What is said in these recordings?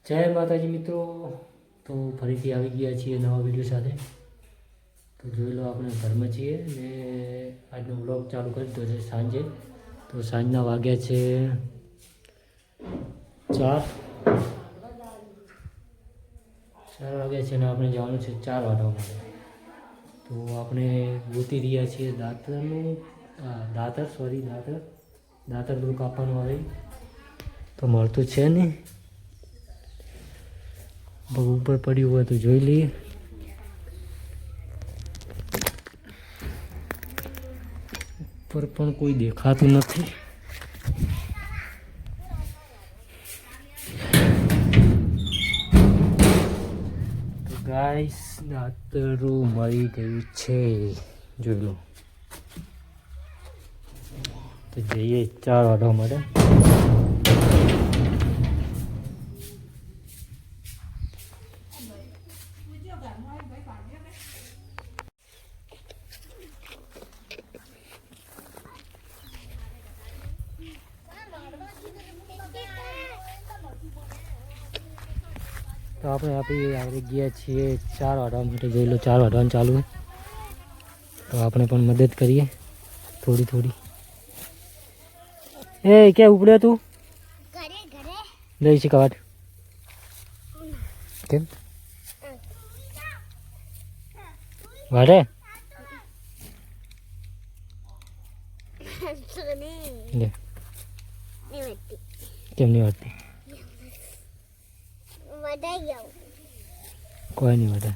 જય માતાજી મિત્રો, તો ફરીથી આવી ગયા છીએ નવા વિડીયો સાથે। તો જોઈ લો આપણે ઘરમાં છીએ ને આજનો વ્લોગ ચાલુ કરી દીધો છે સાંજે। તો સાંજના વાગ્યા છે 4 વાગ્યા છે ને આપણે જવાનું છે 4 વાગ્યા માટે। તો આપણે ગોતી રહ્યા છીએ દાંતરનું દાંતર બધું કાપવાનું આવે તો મળતું છે નહીં। ઉપર પડ્યું હોય તો જોઈ લઈએ। ઉપર પણ કોઈ દેખાતું નથી। તો ગાઈસ દાંતરું મળી ગયું છે, જોઈ લો। તો જઈએ 4 વાગ્યા માટે। તો આપણે આવી ગયા છીએ 4 વાગ્યા માટે, જોઈ લો 4 વાગ્યાનું ચાલુ છે। તો આપણે પણ મદદ કરીએ થોડી। એ ક્યાં ઉપડ્યો તું? લઈ કવાટ કેમ વાડે કેમ નહીં વાટતી? કોઈ નહીં વાટે।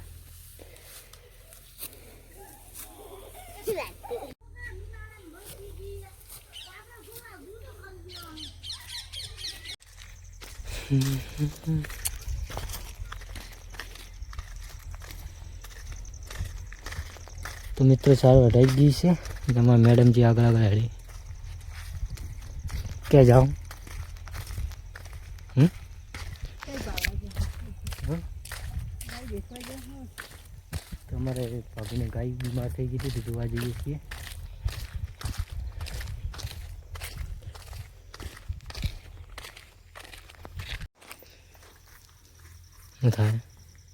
તો મિત્રો 4 વઢાઈ ગઈ છે। તમારા મેડમજી આગળ હેડી ક્યાં જાઓ? તમારે ભાભીને ગાય બીમાર થઈ ગઈ હતી તો જોવા જઈએ છીએ। શું થાય?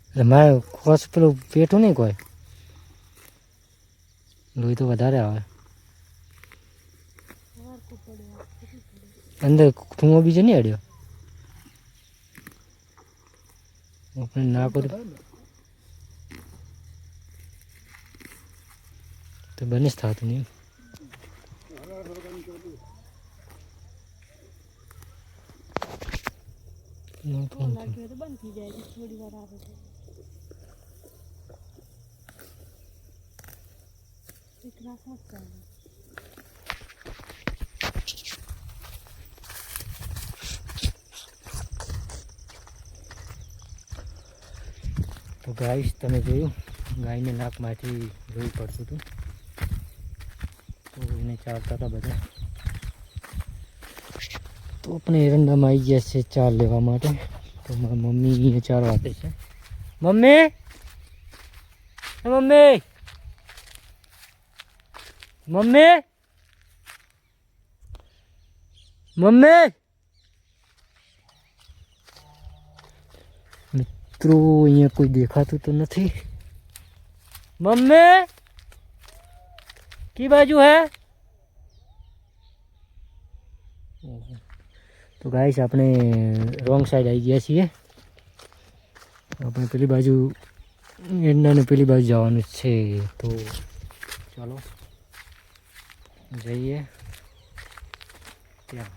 એટલે મારે ખોસ પેલું પેટું નહીં, કોઈ લોહી તો વધારે આવે અંદર। થૂમો બીજો નહીં અડ્યો આપણે ના કર્યું તો બને જ થતું નહીં। તો ગાઈસ તમે જોયું ગાયને નાકમાંથી લોહી પડતું હતું, તો એને ચાલતા હતા બધા। તો આપણે એરંડામાં આવી ગયા છે ચાર લેવા માટે। તો મારા મમ્મી 4 વાગે છે। મમ્મી મિત્રો અહીંયા કોઈ દેખાતું તો નથી। મમ્મી કી બાજુ હે? તો ગાઈસ આપણે રોંગ સાઈડ આવી ગયા છીએ। આપણે પેલી બાજુ એરંડાને પેલી બાજુ જવાનું છે। તો ચાલો જઈએ ત્યાં।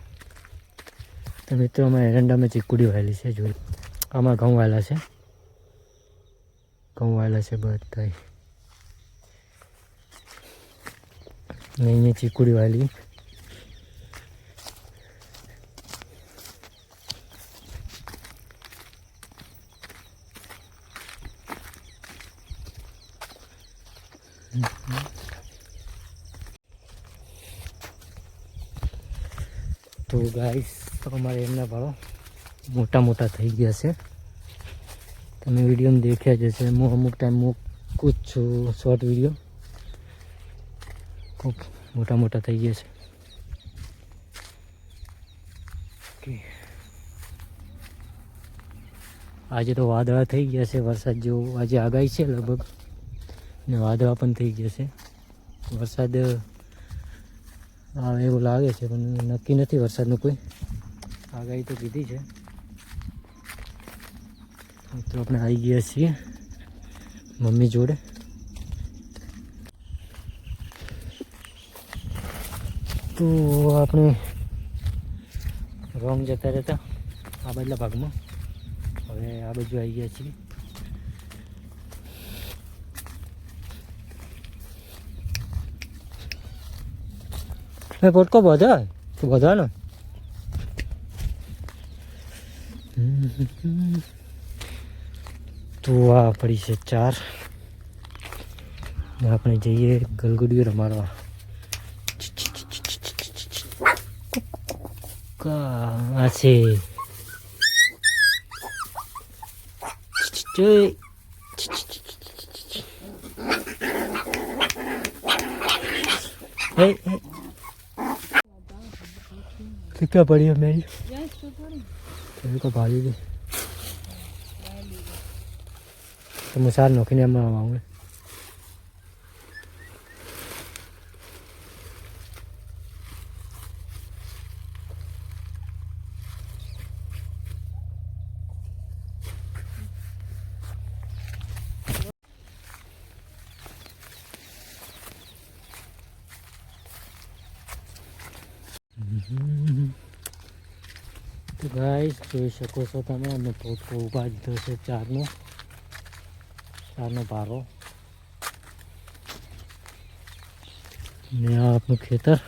તો મિત્રો અમારા એરંડામાં ચીકુડી વાયેલી છે, જોઈ આમાં ઘઉં વાયેલા છે બધા। અહીંયા ચીકુડી વાયેલી। તો ગાઈસ અમારે એમના ભાળો મોટા થઈ ગયા છે। તમે વિડીયોમાં દેખ્યા જ હશે। હું અમુક ટાઈમ મૂકું જ છું શોર્ટ વિડીયો। ખૂબ મોટા થઈ ગયા છે। ઓકે આજે તો વાદળા થઈ ગયા છે, વરસાદ જેવું આજે આગાહી છે લગભગ, ને વાદળા પણ થઈ ગયા છે. વરસાદ આવે એવું લાગે છે પણ નક્કી નથી વરસાદનું કોઈ, આગાહી તો કીધી છે. તો આપણે આવી ગયા છીએ મમ્મી જોડે. તો આપણે રોંગ જતા રહેતા આ બાજલા ભાગમાં, હવે આ બાજુ આવી ગયા છીએ. પોટકો બધા તો બધા ને તો આ પડી છે 4. આપણે જઈએ ગલગુડીઓ રમાડવા. આ છે क्या पड़ी है मेरी को भाई भी तो मिसाल नौकरी में आऊँगे. તો ગાઈસ જોઈ શકો છો તમે, અમે પોટકો ઉભા દીધો છે 4નો પારો, ને આ આપણું ખેતર,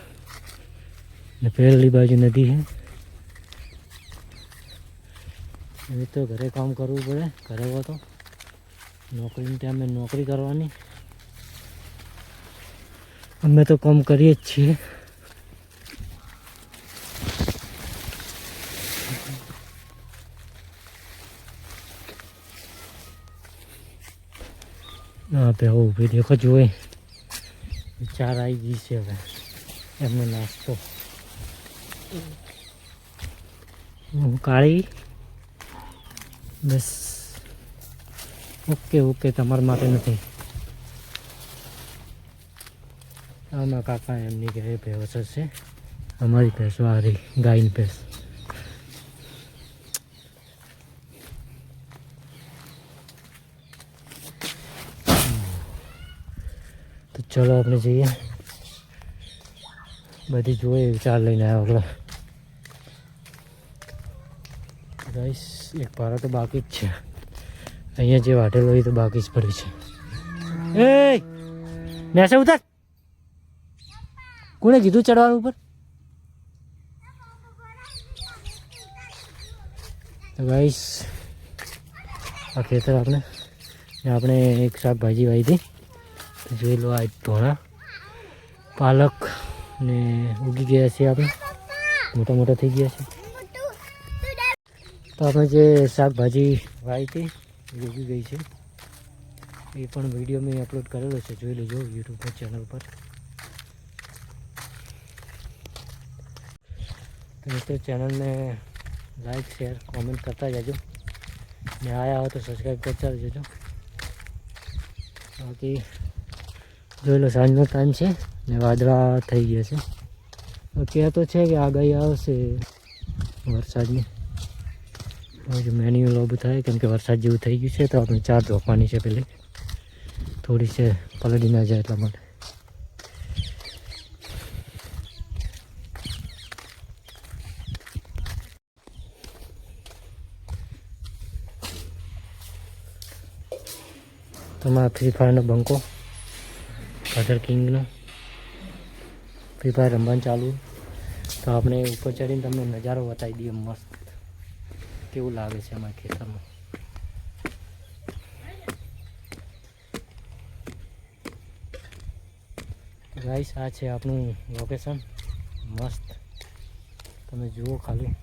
ને પેલી બાજુ નદી છે. હવે તો ઘરે કામ કરવું પડે, ઘરે હો તો નોકરીની ટાઈમે નોકરી કરવાની, અમે તો કામ કરીએ જ છીએ. હા બે ઊભી દેખો જોઈ 4 આવી ગઈ છે. હવે એમનો નાસ્તો કાળી બસ ઓકે તમારા માટે નથી. આમાં કાકા એમની ઘરે ભેંસ છે, અમારી ભેંસો આ રહી ગાયની ભેંસ. તો ચલો આપણે જઈએ, બધી જોઈએ 4 લઈને આવ્યા. આપણે ગાઈસ એક પારો તો બાકી જ છે, અહીંયા જે વાટેલો એ તો બાકી જ પડી છે. એ મેસે ઉતાર, કોણે કીધું ચડવાનું ઉપર? તો ગાઈસ આ ખેતર આપણે એક શાકભાજી વાવી હતી, જોઈ લો. આ ધોણા પાલક ને ઉગી ગયા છે, આપણે મોટા થઈ ગયા છે. તો આપણે જે શાકભાજી વાવી હતી એ ઉગી ગઈ છે, એ પણ વિડીયો મેં અપલોડ કરેલો છે, જોઈ લેજો યુટ્યુબ પર ચેનલ પર. તો ચેનલને લાઈક શેર કોમેન્ટ કરતા જજો, ને આયા હો તો સબસ્ક્રાઈબ કરતા જજો. બાકી જોઈ લો સાંજનો ટાઈમ છે ને વાદળા થઈ ગયા છે. કહેતો છે કે આગાહી આવશે વરસાદની. હવે મેન્યુઅલ ઊભું થાય કેમ કે વરસાદ જેવું થઈ ગયું છે, તો આપણે 4 ધોપવાની છે પેલી, થોડી છે પલળી ના જાય એટલા માટે. તમારા ફ્રી ફાયરનો બંકો ફાધર કિંગનો ફ્રી ફાયર રમવાનું ચાલુ. તો આપણે ઉપર ચડીને તમને નજારો બતાવી દઈએ મસ્ત કેવું લાગે છે અમારા ખેતરમાં. ગાઈસ આ છે આપણું લોકેશન, મસ્ત તમે જુઓ, ખાલી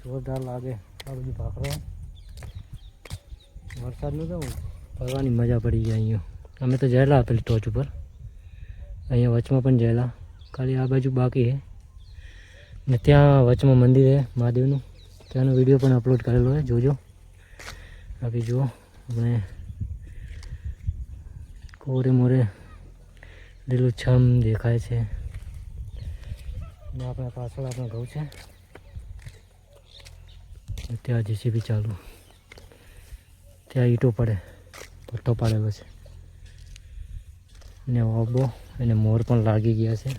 જોરદાર લાગે. આ બધું ભાખરો વરસાદનું તો ફરવાની મજા પડી જાય. અહીંયા અમે તો જયેલા પેલી ટોચ ઉપર, અહીંયા વચમાં પણ જયેલા, ખાલી આ બાજુ બાકી છે. ને ત્યાં વચમાં મંદિર છે મહાદેવનું, ત્યાંનો વિડીયો પણ અપલોડ કરેલો છે, જોજો. બાકી જુઓ આપણે કોરે મોરે લીલુંછમ દેખાય છે ને આપણા પાછળ આપણા ઘઉં છે. ત્યાં જેસીબી ચાલુ, ત્યાં ઈંટો પડે, પટ્ટો પાડેલો છે ને ઓબો અને મોર પણ લાગી ગયા છે.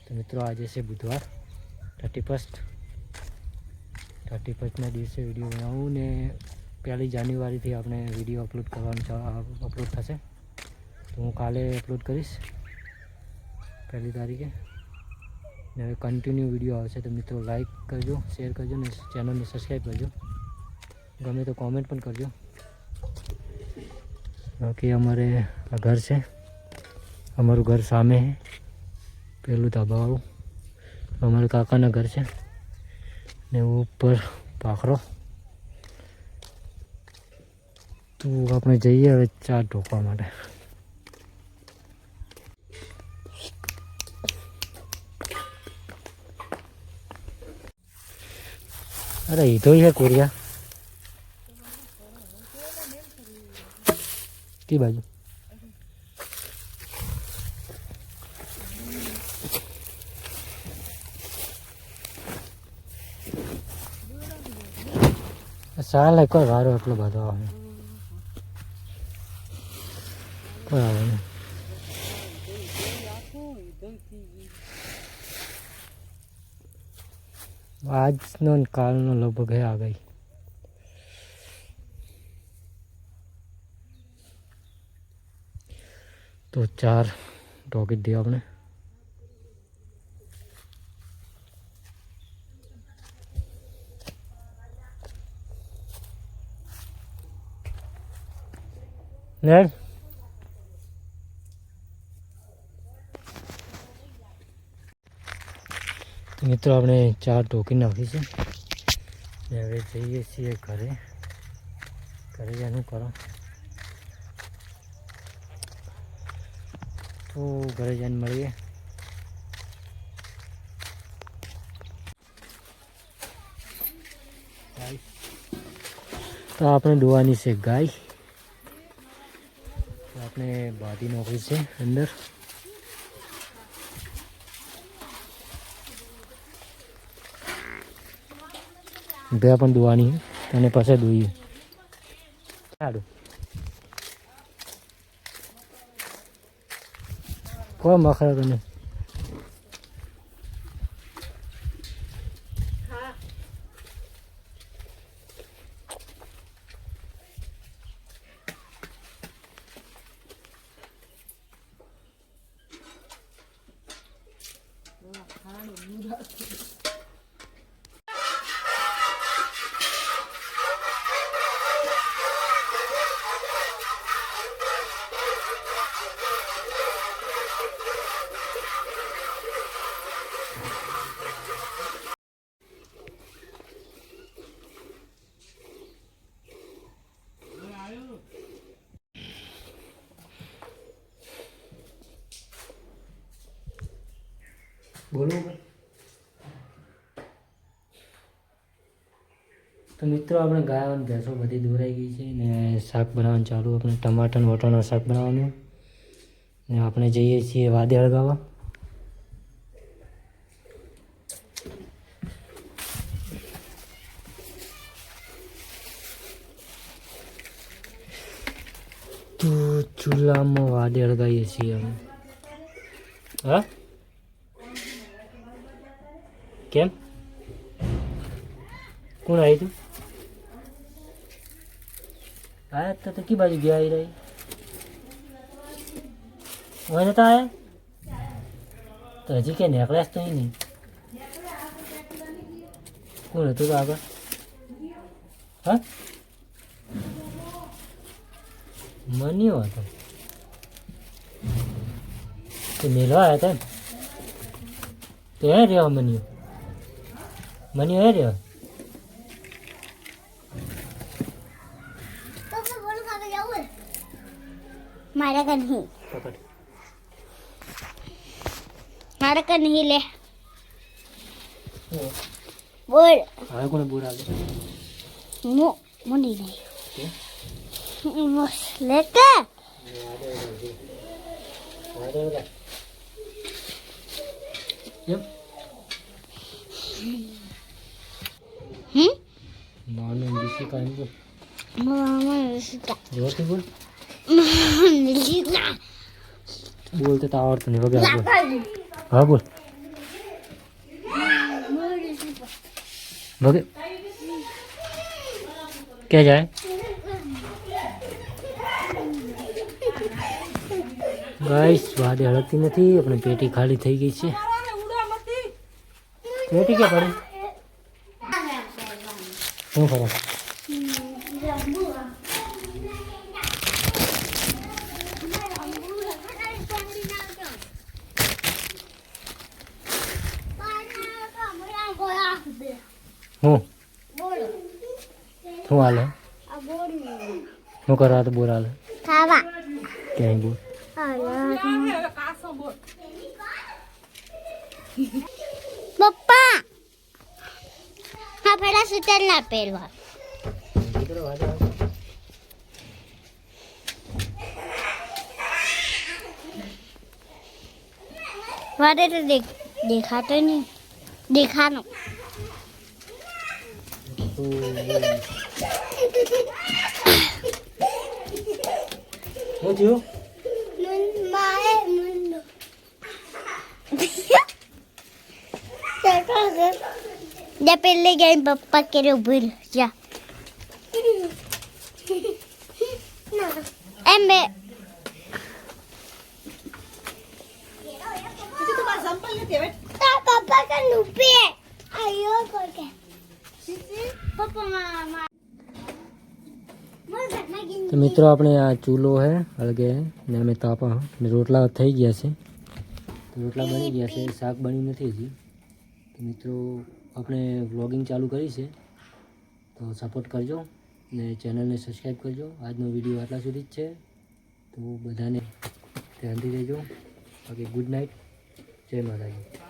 તો મિત્રો આજે છે બુધવાર 31ના દિવસે વિડીયો બનાવું ને 1 જાન્યુઆરીથી આપણે વિડીયો અપલોડ થશે. તો હું કાલે અપલોડ કરીશ 1 તારીખે ને હવે કન્ટિન્યુ વિડીયો આવશે. તો મિત્રો લાઈક કરજો, શેર કરજો ને ચેનલને સબસ્ક્રાઈબ કરજો, ગમે તો કોમેન્ટ પણ કરજો. બાકી અમારે આ ઘર છે, અમારું ઘર સામે છે, પેલું ધાબાવાળું અમારા કાકાના ઘર છે ને ઉપર પાખરો. તો આપણે જઈએ હવે ચા ઢોકવા માટે. અરે એ તો છે કોરિયા કી બાજુ ચાલે, કોઈ વારો એટલો બધો આવે, કોઈ આવે નહીં. આજનો ને કાલનો લગભગ હે આ ગઈ. તો 4 ઢોકી દઈએ આપણે. ને મિત્રો આપણે 4 ઢોકી નાખી છે ને હવે જઈએ છીએ ઘરે જવાનું કરો. તો ઘરે જઈને મળીએ. તો આપણે દોવાની છે ગાય, આપણે બાધી નોકરી છે અંદર. બે પણ દોવાની અને પછી દોઈએ. સારું કોઈ મખરા તને બોલો. તો મિત્રો આપણે ગાય અને ભેંસો બધી દોરાઈ ગઈ છે ને શાક બનાવવાનું ચાલુ. આપણે ટમાટર અને વટાણાનું શાક બનાવવાનું ને આપણે જઈએ છીએ વાદે હળગાવવા. તો ચૂલામાં વાદે હળગાવીએ છીએ અમે. હા કેમ કોણ આવી તું? આયા તો કી બાજુ ગયા આવી રહી હોય નતા આયા તો હજી કે નેકલેસ તો નહીં. કોણ હતું તો આગળ? હા મન્યો હતો તો મેળવા આવ્યા હતા તો હે રહ્યો મન્યો હે રહ્યો. મારા ઘર નહીં મારે કે નહીં લે બોલ હવે કોને બોર આવે મુંડી નહીં બસ લેકે એમ માનો બીસી કાંઈ બોલ જોરથી બોલ બોલતે તો આવડતું નહીં વગર બોલ હા બોલ વગર ક્યાં જાય ગાઈસ વાદે હળકતી નથી આપણે પેટી ખાલી થઈ ગઈ છે પેટી ક્યાં પડે શું ફરક હું શું હાલે શું કરવા તો બોર હાલે ખાવા ક્યાંય બોર પપ્પા હા પેલા સુતર ના પહેરવા વાડે તો દેખાતો નહીં દેખાનો શું થયું જા પેલે ગઈ પપ્પા કેરે ઉભી જા એમ બે પપ્પા का नुपी है आयो करके पप्पा मामा તો મિત્રો આપણે આ ચૂલો હે હળગે ને અમે તાપા ને રોટલા થઈ ગયા છે તો રોટલા બની ગયા છે શાક બન્યું નથી હજી તો મિત્રો આપણે વ્લોગિંગ ચાલુ કરી છે તો સપોર્ટ કરજો ને ચેનલને સબસ્ક્રાઈબ કરજો આજનો વિડીયો આટલા સુધી જ છે તો બધાને ધ્યાનથી રહેજો બાકી ગુડ નાઇટ જય માતાજી